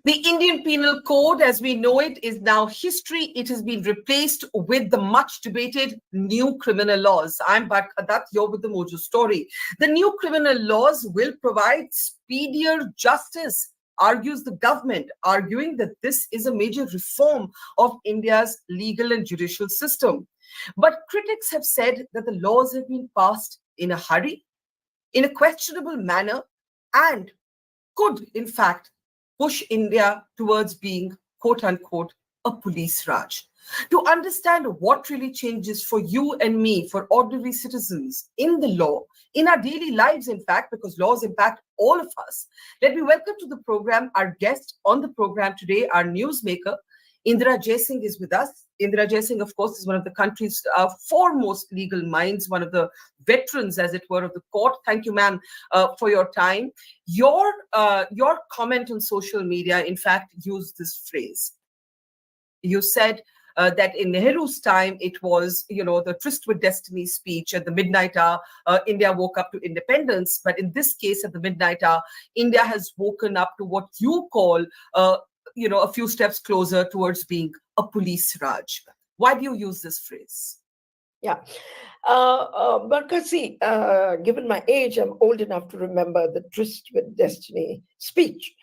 The Indian Penal Code, as we know it, is now history. It has been replaced with the much debated new criminal laws. I'm Barkha Dutt, you're with the Mojo Story. The new criminal laws will provide speedier justice, argues the government, arguing that this is a major reform of India's legal and judicial system. But critics have said that the laws have been passed in a hurry, in a questionable manner, and could, in fact, push India towards being, quote unquote, a police Raj. To understand what really changes for you and me, for ordinary citizens in the law, in our daily lives, in fact, because laws impact all of us, let me welcome to the program our guest on the program today, our newsmaker. Indira Jaising is with us. Indira Jaising, of course, is one of the country's foremost legal minds, one of the veterans, as it were, of the court. Thank you, ma'am, for your time. Your comment on social media, in fact, used this phrase. You said that in Nehru's time, it was, the tryst with destiny speech at the midnight hour, India woke up to independence. But in this case, at the midnight hour, India has woken up to what you call a few steps closer towards being a police Raj. Why do you use this phrase? Yeah. Barkha, see, given my age, I'm old enough to remember the tryst with destiny speech.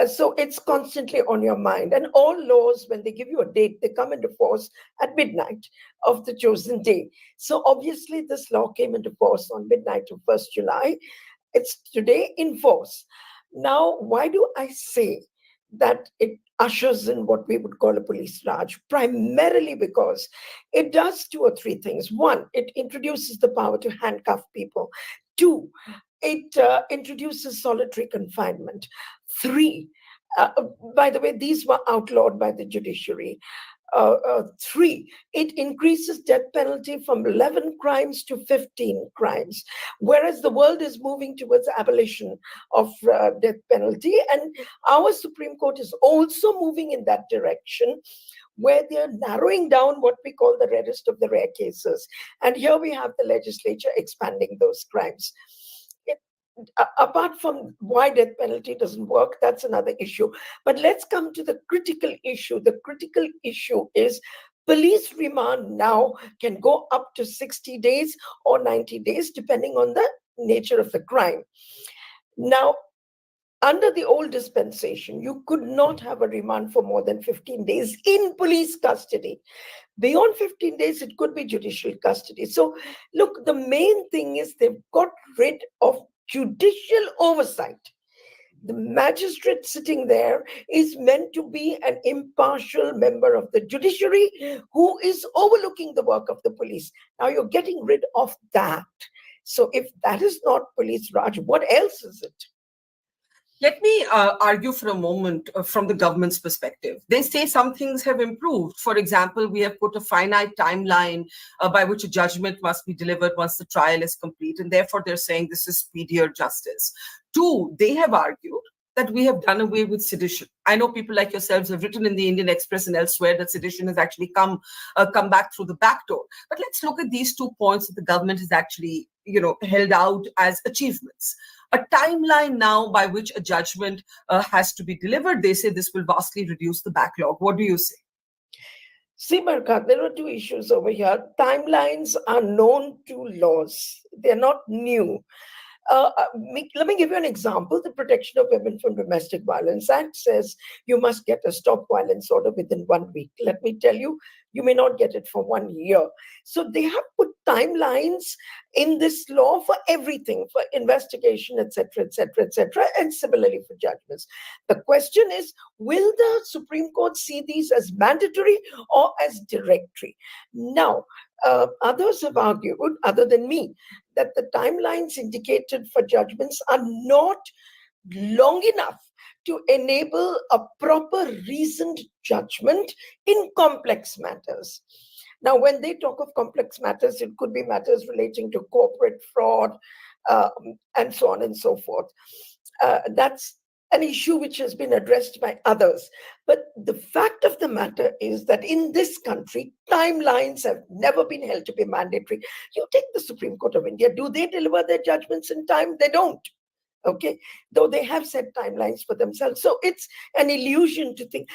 So it's constantly on your mind. And all laws, when they give you a date, they come into force at midnight of the chosen day. So obviously, this law came into force on midnight of 1st July. It's today in force. Now, why do I say that it ushers in what we would call a police Raj? Primarily because it does 2 or 3 things. 1, it introduces the power to handcuff people. 2, it introduces solitary confinement. 3, by the way, these were outlawed by the judiciary. 3, it increases death penalty from 11 crimes to 15 crimes, whereas the world is moving towards abolition of death penalty. And our Supreme Court is also moving in that direction, where they're narrowing down what we call the rarest of the rare cases. And here we have the legislature expanding those crimes. Apart from why death penalty doesn't work, that's another issue. But let's come to the critical issue. The critical issue is police remand now can go up to 60 days or 90 days, depending on the nature of the crime. Now, under the old dispensation, you could not have a remand for more than 15 days in police custody. Beyond 15 days, it could be judicial custody. So, look, the main thing is they've got rid of judicial oversight. The magistrate sitting there is meant to be an impartial member of the judiciary who is overlooking the work of the police. Now you're getting rid of that. So if that is not police Raj, what else is it? Let me argue for a moment from the government's perspective. They say some things have improved. For example, we have put a finite timeline by which a judgment must be delivered once the trial is complete, and therefore they're saying this is speedier justice. 2, they have argued that we have done away with sedition. I know people like yourselves have written in the Indian Express and elsewhere that sedition has actually come back through the back door. But let's look at these 2 points that the government has actually, held out as achievements. A timeline now by which a judgment has to be delivered. They say this will vastly reduce the backlog. What do you say? See, Barkha, there are 2 issues over here. Timelines are known to laws. They're not new. Let me give you an example. The Protection of Women from Domestic Violence Act says you must get a stop violence order within 1 week. Let me tell you, you may not get it for 1 year. So they have put timelines in this law for everything, for investigation, etc., etc., etc., and similarly for judgments. The question is, will the Supreme Court see these as mandatory or as directory? Now, others have argued, other than me, that the timelines indicated for judgments are not long enough to enable a proper reasoned judgment in complex matters. Now, when they talk of complex matters, it could be matters relating to corporate fraud and so on and so forth. That's an issue which has been addressed by others. But the fact of the matter is that in this country, timelines have never been held to be mandatory. You take the Supreme Court of India, do they deliver their judgments in time? They don't. Okay, though they have set timelines for themselves. So it's an illusion to think.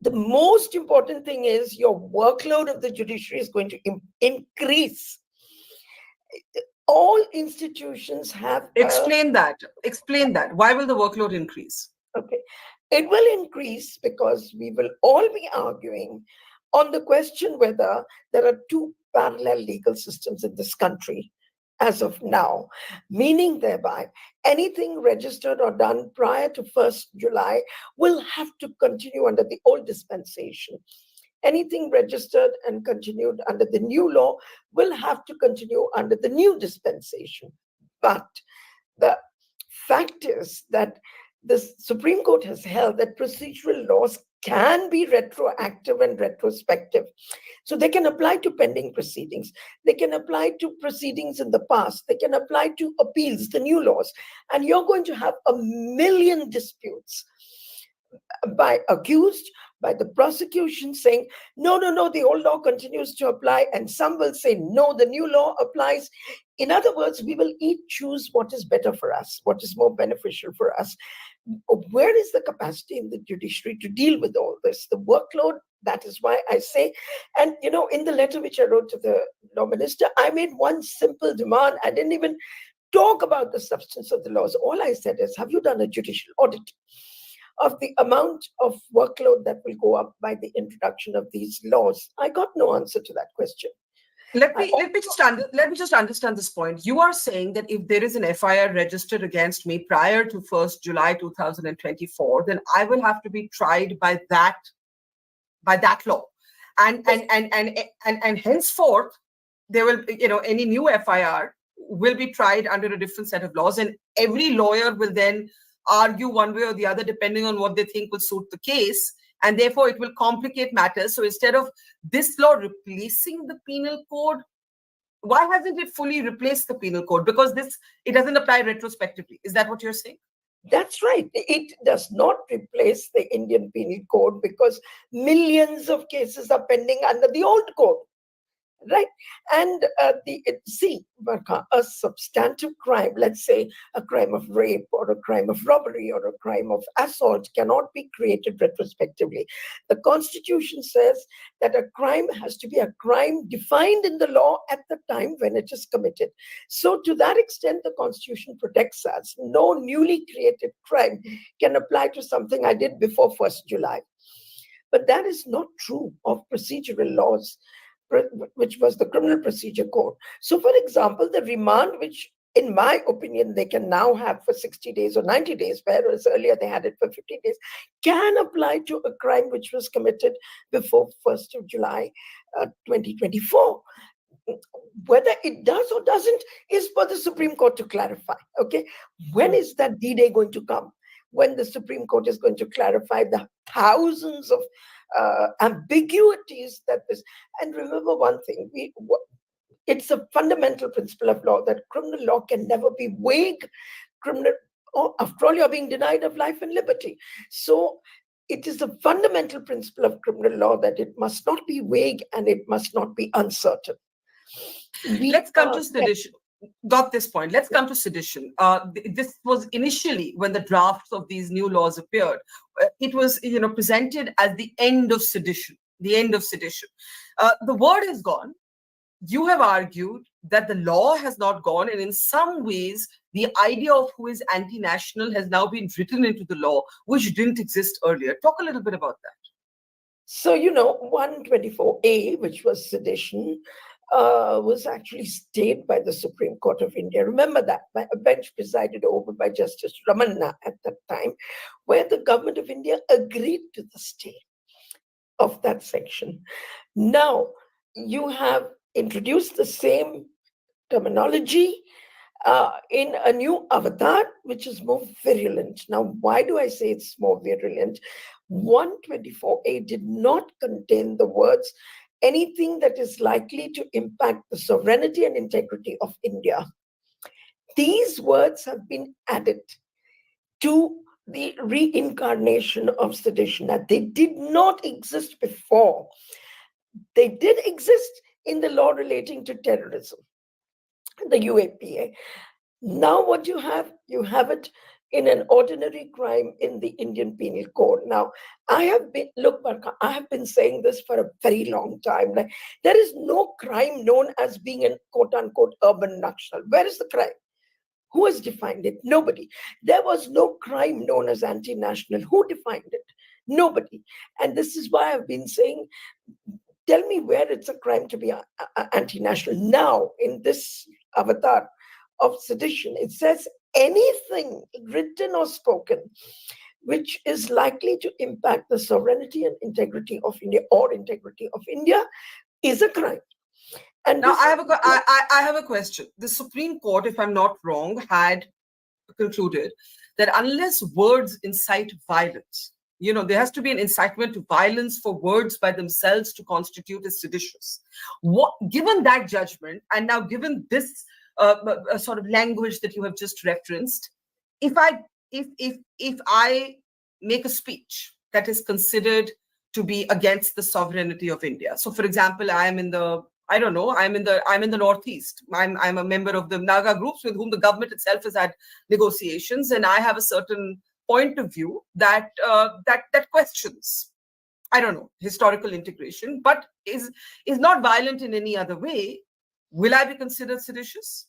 The most important thing is your workload of the judiciary is going to increase. All institutions have... Explain that. Why will the workload increase? Okay, it will increase because we will all be arguing on the question whether there are two parallel legal systems in this country as of now, meaning thereby anything registered or done prior to 1st July will have to continue under the old dispensation. Anything registered and continued under the new law will have to continue under the new dispensation. But the fact is that the Supreme Court has held that procedural laws can be retroactive and retrospective. So they can apply to pending proceedings. They can apply to proceedings in the past. They can apply to appeals, the new laws. And you're going to have a million disputes by accused, by the prosecution saying, no, the old law continues to apply. And some will say, no, the new law applies. In other words, we will each choose what is better for us, what is more beneficial for us. Where is the capacity in the judiciary to deal with all this? The workload, that is why I say, and in the letter which I wrote to the law minister, I made one simple demand. I didn't even talk about the substance of the laws. All I said is, have you done a judicial audit of the amount of workload that will go up by the introduction of these laws? I got no answer to that question. Let me just understand this point. You are saying that if there is an FIR registered against me prior to 1st July 2024, then I will have to be tried by that law, and henceforth there will, any new FIR will be tried under a different set of laws, and every lawyer will then argue one way or the other depending on what they think will suit the case. And therefore, it will complicate matters. So instead of this law replacing the penal code, why hasn't it fully replaced the penal code? Because it doesn't apply retrospectively. Is that what you're saying? That's right. It does not replace the Indian Penal Code because millions of cases are pending under the old code. Right. And see, Barkha, a substantive crime, let's say a crime of rape or a crime of robbery or a crime of assault, cannot be created retrospectively. The Constitution says that a crime has to be a crime defined in the law at the time when it is committed. So to that extent, the Constitution protects us. No newly created crime can apply to something I did before 1st July. But that is not true of procedural laws, which was the Criminal Procedure Code. So, for example, the remand, which in my opinion they can now have for 60 days or 90 days, whereas earlier they had it for 15 days, can apply to a crime which was committed before 1st of July 2024. Whether it does or doesn't is for the Supreme Court to clarify. Okay, when is that D-Day going to come? When the Supreme Court is going to clarify the thousands of ambiguities that this... And remember one thing, it's a fundamental principle of law that criminal law can never be vague. After all, you're being denied of life and liberty. So it is a fundamental principle of criminal law that it must not be vague and it must not be uncertain. Let's come to sedition. Got this point. Let's come to sedition. This was initially when the drafts of these new laws appeared. It was, presented as the end of sedition. The end of sedition. The word is gone. You have argued that the law has not gone, and in some ways, the idea of who is anti-national has now been written into the law, which didn't exist earlier. Talk a little bit about that. So, 124A, which was sedition, was actually stayed by the Supreme Court of India. Remember that, by a bench presided over by Justice Ramanna at that time, where the government of India agreed to the stay of that section. Now, you have introduced the same terminology in a new avatar, which is more virulent. Now, why do I say it's more virulent? 124A did not contain the words anything that is likely to impact the sovereignty and integrity of India. These words have been added to the reincarnation of sedition, that they did not exist before. They did exist in the law relating to terrorism, the UAPA. Now what you have it in an ordinary crime in the Indian Penal Code. Now, I have been saying this for a very long time. Like, there is no crime known as being an quote-unquote urban Nakshal. Where is the crime? Who has defined it? Nobody. There was no crime known as Antinational. Who defined it? Nobody. And this is why I've been saying, tell me where it's a crime to be anti-national. Now, in this avatar of sedition, it says anything written or spoken which is likely to impact the sovereignty and integrity of India is a crime. And now I have a question. The Supreme Court, if I'm not wrong, had concluded that unless words incite violence, there has to be an incitement to violence for words by themselves to constitute as seditious. Given that judgment, and now given this sort of language that you have just referenced, if I make a speech that is considered to be against the sovereignty of India, so for example, I'm in the Northeast. I'm a member of the Naga groups with whom the government itself has had negotiations, and I have a certain point of view that questions, historical integration, but is not violent in any other way. Will I be considered seditious?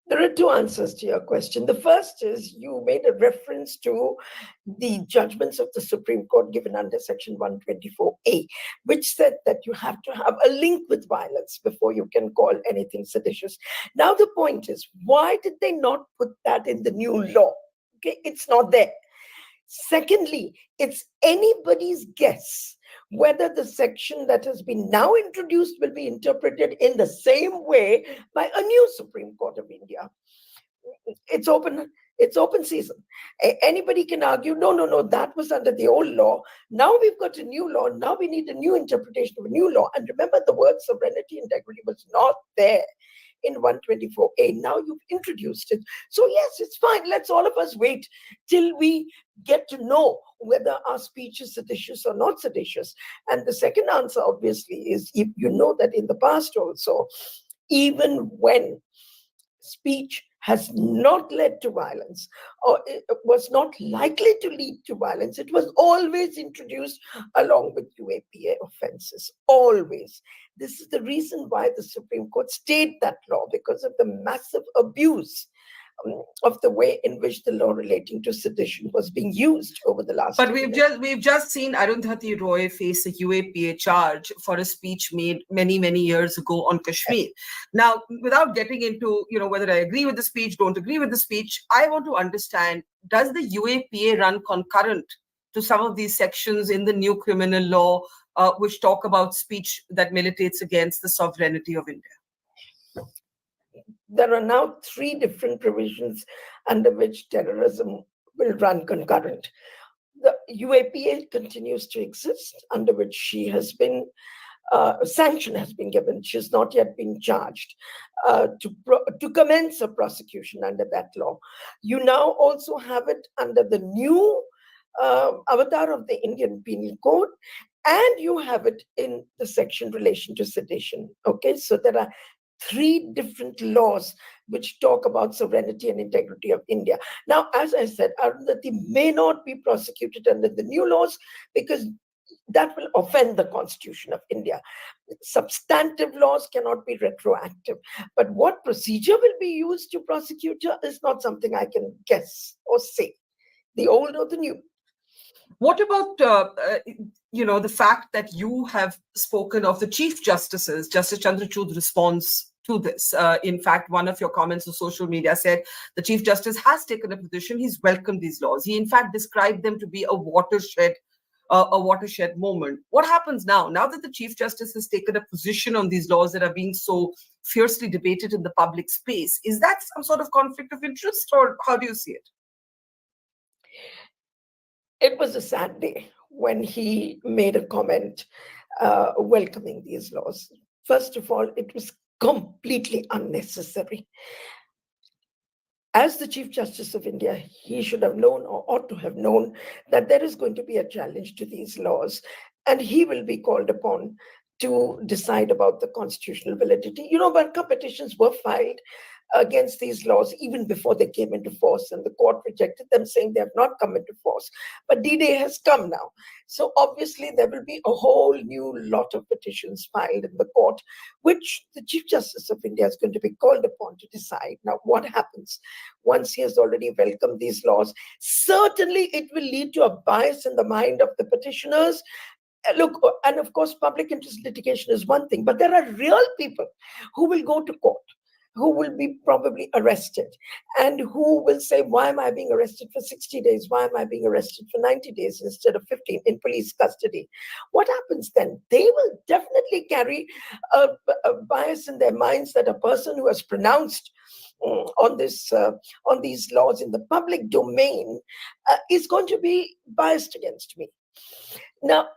There are two answers to your question. The first is you made a reference to the judgments of the Supreme Court given under Section 124A, which said that you have to have a link with violence before you can call anything seditious. Now, the point is, why did they not put that in the new law? Okay, it's not there. Secondly, it's anybody's guess whether the section that has been now introduced will be interpreted in the same way by a new Supreme Court of India. It's open season. Anybody can argue, no, that was under the old law. Now we've got a new law. Now we need a new interpretation of a new law. And remember, the word sovereignty integrity was not there in 124A. Now you've introduced it. So yes, it's fine. Let's all of us wait till we get to know whether our speech is seditious or not seditious. And the second answer, obviously, is if you know that in the past also, even when speech has not led to violence or it was not likely to lead to violence, it was always introduced along with UAPA offenses, always. This is the reason why the Supreme Court stayed that law, because of the massive abuse of the way in which the law relating to sedition was being used over the last. But we've just seen Arundhati Roy face a UAPA charge for a speech made many years ago on Kashmir. Now, without getting into whether I agree with the speech, don't agree with the speech, I want to understand: does the UAPA run concurrent to some of these sections in the new criminal law, which talk about speech that militates against the sovereignty of India? There are now 3 different provisions under which terrorism will run concurrent. The UAPA continues to exist, under which she has been, sanction has been given. She has not yet been charged to commence a prosecution under that law. You now also have it under the new avatar of the Indian Penal Code, and you have it in the section relation to sedition. Okay, so there are 3 different laws which talk about sovereignty and integrity of India. Now, as I said, Arundhati may not be prosecuted under the new laws because that will offend the Constitution of India. Substantive laws cannot be retroactive. But what procedure will be used to prosecute her is not something I can guess or say, the old or the new. What about, the fact that you have spoken of the Chief Justice's, Justice Chandrachud's response to this? In fact, one of your comments on social media said the Chief Justice has taken a position. He's welcomed these laws. He, in fact, described them to be a watershed moment. What happens now? Now that the Chief Justice has taken a position on these laws that are being so fiercely debated in the public space, is that some sort of conflict of interest, or how do you see it? It was a sad day when he made a comment welcoming these laws. First of all, it was completely unnecessary. as the Chief Justice of India, he should have known or ought to have known that there is going to be a challenge to these laws, and he will be called upon to decide about the constitutional validity. Barkha petitions were filed against these laws even before they came into force, and the court rejected them, saying they have not come into force. But D-Day has come now. So obviously there will be a whole new lot of petitions filed in the court, which the Chief Justice of India is going to be called upon to decide. Now, what happens once he has already welcomed these laws? Certainly it will lead to a bias in the mind of the petitioners. Look, and of course, public interest litigation is one thing, but there are real people who will go to court, who will be probably arrested, and who will say, why am I being arrested for 60 days? Why am I being arrested for 90 days instead of 15 in police custody? What happens then? They will definitely carry a bias in their minds that a person who has pronounced on these laws in the public domain is going to be biased against me. Now,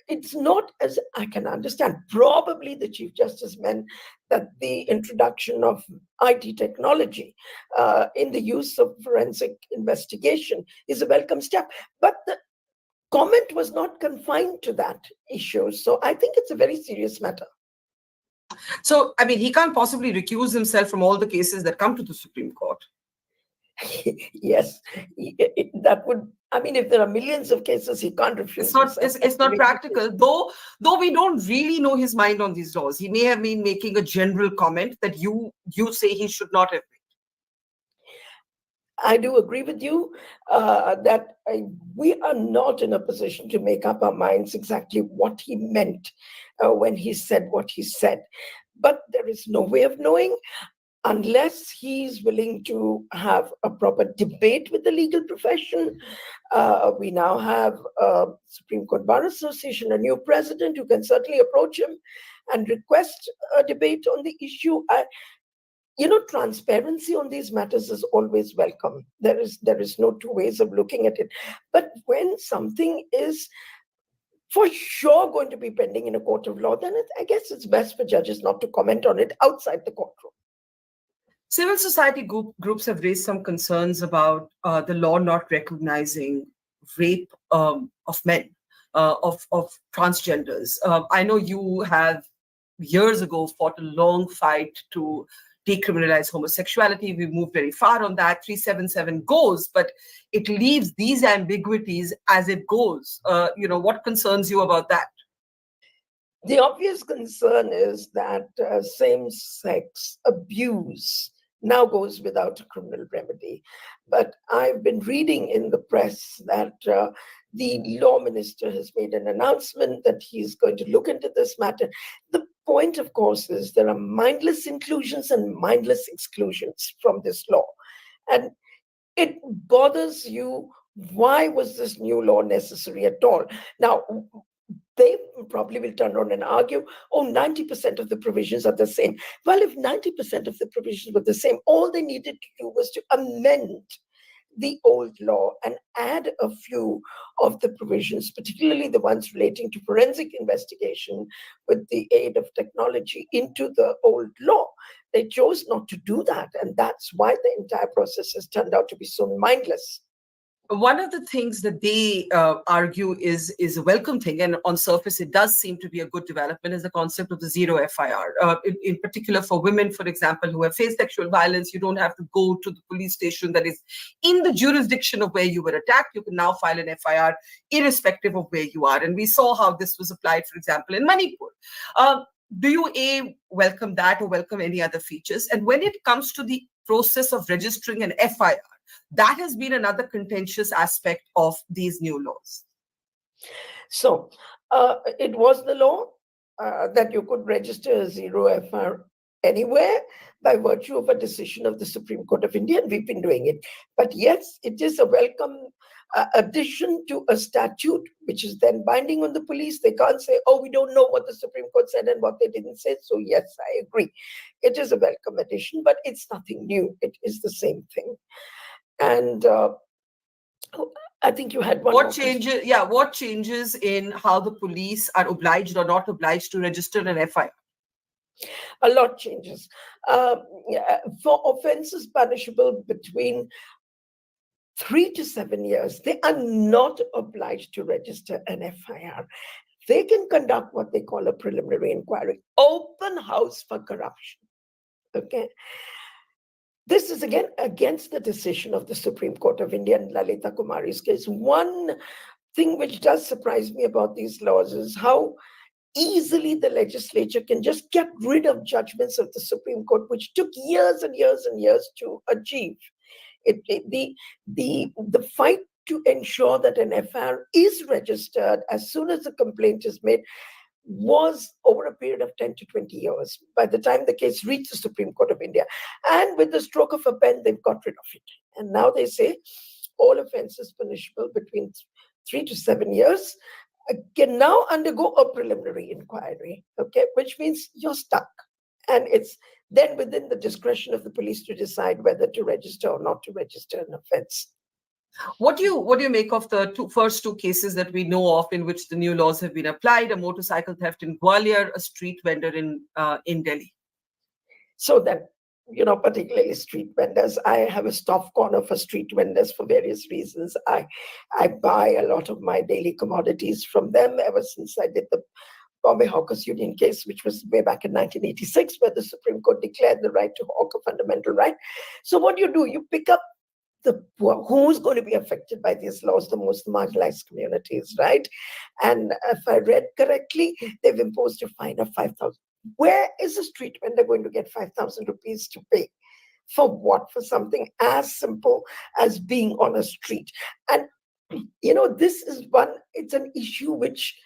it's not, as I can understand, probably the Chief Justice meant that the introduction of IT technology in the use of forensic investigation is a welcome step. But the comment was not confined to that issue. So I think it's a very serious matter. So, I mean, he can't possibly recuse himself from all the cases that come to the Supreme Court. Yes, that would. I mean, if there are millions of cases, he can't refuse. It's not practical. Though we don't really know his mind on these laws. He may have been making a general comment that you say he should not have made. I do agree with you that we are not in a position to make up our minds exactly what he meant when he said what he said. But there is no way of knowing unless he's willing to have a proper debate with the legal profession. We now have Supreme Court Bar Association, a new president who can certainly approach him and request a debate on the issue. Transparency on these matters is always welcome. There is no two ways of looking at it. But when something is for sure going to be pending in a court of law, then I guess it's best for judges not to comment on it outside the courtroom. Civil society groups have raised some concerns about the law not recognizing rape of men, of transgenders. I know you have years ago fought a long fight to decriminalize homosexuality. We've moved very far on that. 377 goes, but it leaves these ambiguities as it goes. What concerns you about that? The obvious concern is that same-sex abuse now goes without a criminal remedy. But I've been reading in the press that the law minister has made an announcement that he's going to look into this matter. The point, of course, is there are mindless inclusions and mindless exclusions from this law. And it bothers you. Why was this new law necessary at all? Now, they probably will turn around and argue, 90% of the provisions are the same. Well, if 90% of the provisions were the same, all they needed to do was to amend the old law and add a few of the provisions, particularly the ones relating to forensic investigation with the aid of technology, into the old law. They chose not to do that, and that's why the entire process has turned out to be so mindless. One of the things that they argue is a welcome thing, and on surface it does seem to be a good development, is the concept of the zero FIR. In particular for women, for example, who have faced sexual violence, you don't have to go to the police station that is in the jurisdiction of where you were attacked. You can now file an FIR irrespective of where you are. And we saw how this was applied, for example, in Manipur. Do you welcome that or welcome any other features? And when it comes to the process of registering an FIR, that has been another contentious aspect of these new laws. So it was the law that you could register a zero FIR anywhere by virtue of a decision of the Supreme Court of India, and we've been doing it. But yes, it is a welcome addition to a statute, which is then binding on the police. They can't say, we don't know what the Supreme Court said and what they didn't say. So yes, I agree. It is a welcome addition, but it's nothing new. It is the same thing. And I think you had one. What changes in how the police are obliged or not obliged to register an FIR? A lot changes. For offenses punishable between 3 to 7 years, they are not obliged to register an FIR. They can conduct what they call a preliminary inquiry, open house for corruption. Okay. This is again against the decision of the Supreme Court of India in Lalita Kumari's case. One thing which does surprise me about these laws is how easily the legislature can just get rid of judgments of the Supreme Court, which took years and years and years to achieve. The fight to ensure that an FIR is registered as soon as the complaint is made was over a period of 10 to 20 years by the time the case reached the Supreme Court of India. And with the stroke of a pen, they've got rid of it. And now they say all offenses punishable between 3 to 7 years can now undergo a preliminary inquiry, okay, which means you're stuck. And it's then within the discretion of the police to decide whether to register or not to register an offense. What do you make of the first two cases that we know of in which the new laws have been applied? A motorcycle theft in Gwalior, a street vendor in Delhi. So then, particularly street vendors, I have a soft corner for street vendors for various reasons. I buy a lot of my daily commodities from them ever since I did the Bombay Hawkers Union case, which was way back in 1986, where the Supreme Court declared the right to hawk a fundamental right. So what do? You pick up the poor. Who's going to be affected by these laws? The most marginalized communities, right? And if I read correctly, they've imposed a fine of 5,000. Where is a street vendor going to get 5,000 rupees to pay? For what? For something as simple as being on a street. And, this is it's an issue which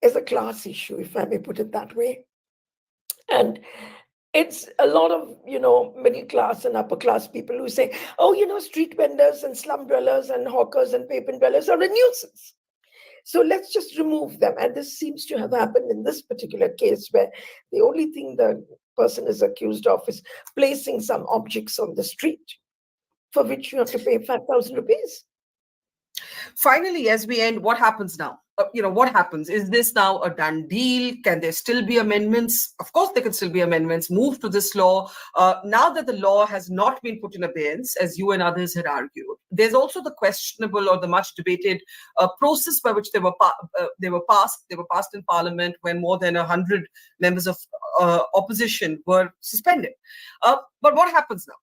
is a class issue, if I may put it that way. And it's a lot of, middle class and upper class people who say, street vendors and slum dwellers and hawkers and pavement dwellers are a nuisance. So let's just remove them. And this seems to have happened in this particular case, where the only thing the person is accused of is placing some objects on the street, for which you have to pay 5,000 rupees. Finally, as we end, what happens now? What happens? Is this now a done deal? Can there still be amendments? Of course, there can still be amendments. Move to this law. Now that the law has not been put in abeyance, as you and others had argued, there's also the questionable or the much debated process by which they were passed. They were passed in Parliament when more than 100 members of opposition were suspended. But what happens now?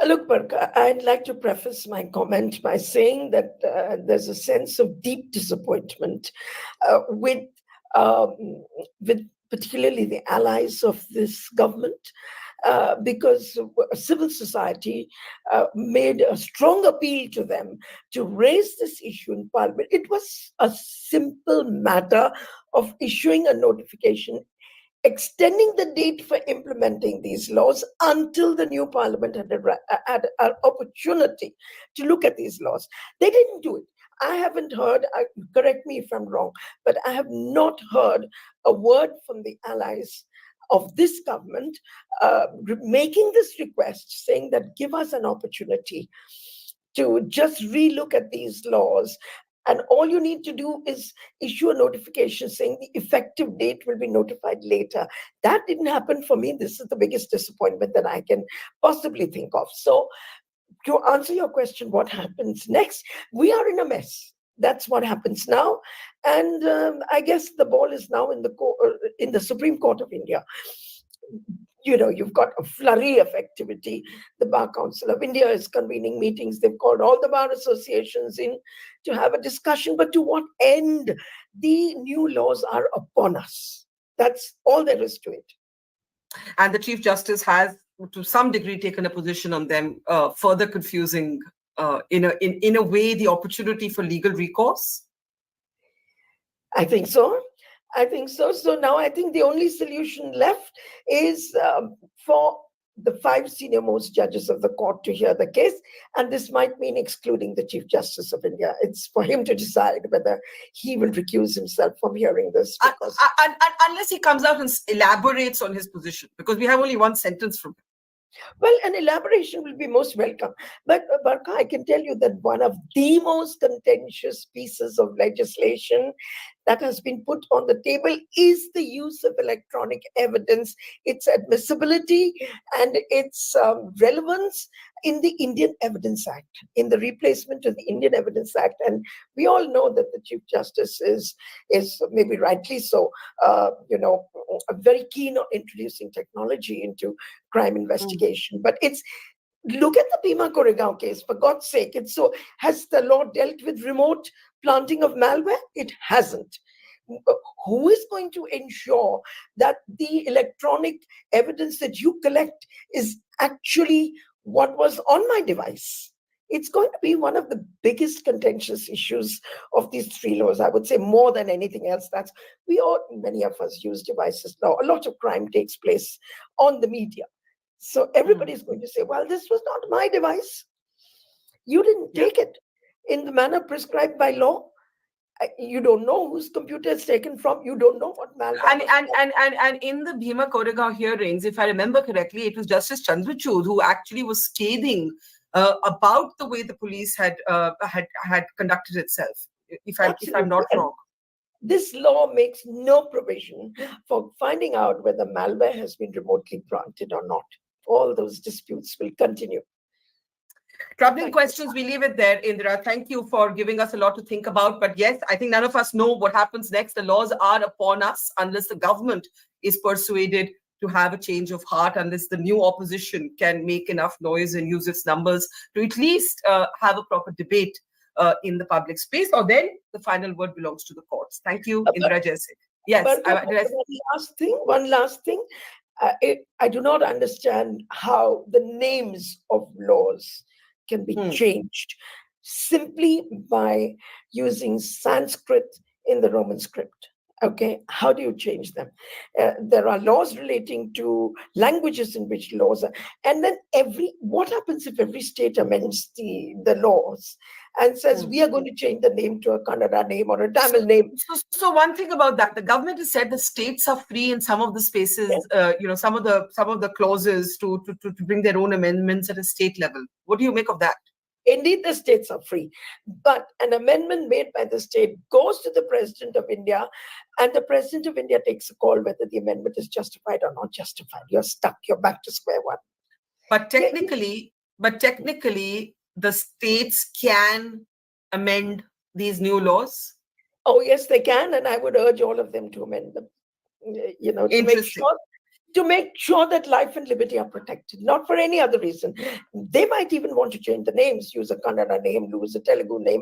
Look, Barkha, I'd like to preface my comment by saying that there's a sense of deep disappointment with particularly the allies of this government, because civil society made a strong appeal to them to raise this issue in Parliament. It was a simple matter of issuing a notification extending the date for implementing these laws until the new Parliament had an opportunity to look at these laws. They didn't do it. I haven't heard, correct me if I'm wrong, but I have not heard a word from the allies of this government making this request, saying that give us an opportunity to just relook at these laws. And all you need to do is issue a notification saying the effective date will be notified later. That didn't happen for me. This is the biggest disappointment that I can possibly think of. So to answer your question, what happens next? We are in a mess. That's what happens now. And I guess the ball is now in the Supreme Court of India. You've got a flurry of activity. The Bar Council of India is convening meetings. They've called all the bar associations in to have a discussion. But to what end? The new laws are upon us. That's all there is to it. And the Chief Justice has, to some degree, taken a position on them, further confusing, in a way, the opportunity for legal recourse? I think so. So now I think the only solution left is for the 5 senior most judges of the court to hear the case. And this might mean excluding the Chief Justice of India. It's for him to decide whether he will recuse himself from hearing this. Because unless he comes out and elaborates on his position, because we have only one sentence from him. Well, an elaboration will be most welcome. But Barkha, I can tell you that one of the most contentious pieces of legislation that has been put on the table is the use of electronic evidence, its admissibility and its relevance in the Indian Evidence Act, in the replacement of the Indian Evidence Act. And we all know that the Chief Justice is maybe rightly so, very keen on introducing technology into crime investigation. But look at the Bhima Koregaon case, for God's sake. Has the law dealt with remote planting of malware? It hasn't. Who is going to ensure that the electronic evidence that you collect is actually what was on my device? It's going to be one of the biggest contentious issues of these three laws, I would say, more than anything else. Many of us use devices now. A lot of crime takes place on the media. So everybody's going to say, well, this was not my device. You didn't take it in the manner prescribed by law. You don't know whose computer it's taken from. You don't know what malware. And in the Bhima Koregaon hearings, if I remember correctly, it was Justice Chandrachud who actually was scathing about the way the police had conducted itself. If I'm not wrong. This law makes no provision for finding out whether malware has been remotely planted or not. All those disputes will continue. Troubling questions. We leave it there, Indira. Thank you for giving us a lot to think about. But yes, I think none of us know what happens next. The laws are upon us unless the government is persuaded to have a change of heart, unless the new opposition can make enough noise and use its numbers to at least have a proper debate in the public space, or then the final word belongs to the courts. Thank you, Indira Jaising. Yes. One last thing. I do not understand how the names of laws can be changed simply by using Sanskrit in the Roman script. Okay, how do you change them? There are laws relating to languages in which laws are, and then what happens if every state amends the laws and says we are going to change the name to a Kannada name or a Tamil name? So one thing about that, the government has said the states are free in some of the spaces, some of the clauses to bring their own amendments at a state level. What do you make of that? Indeed, the states are free, but an amendment made by the state goes to the President of India, and the President of India takes a call whether the amendment is justified or not justified. You're stuck. You're back to square one. But technically, the states can amend these new laws. Oh, yes, they can, and I would urge all of them to amend them. To make sure that life and liberty are protected, not for any other reason. They might even want to change the names, use a Kannada name, use a Telugu name.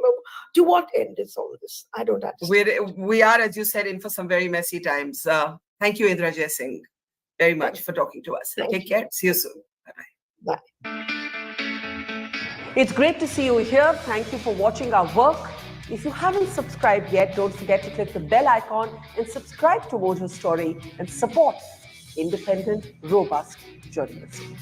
To what end is all this? I don't understand. We are, as you said, in for some very messy times. Thank you, Indira Jaising, very much for talking to us. Take care. See you soon. Bye. It's great to see you here. Thank you for watching our work. If you haven't subscribed yet, don't forget to click the bell icon and subscribe to Mojo Story and support independent, robust journalism.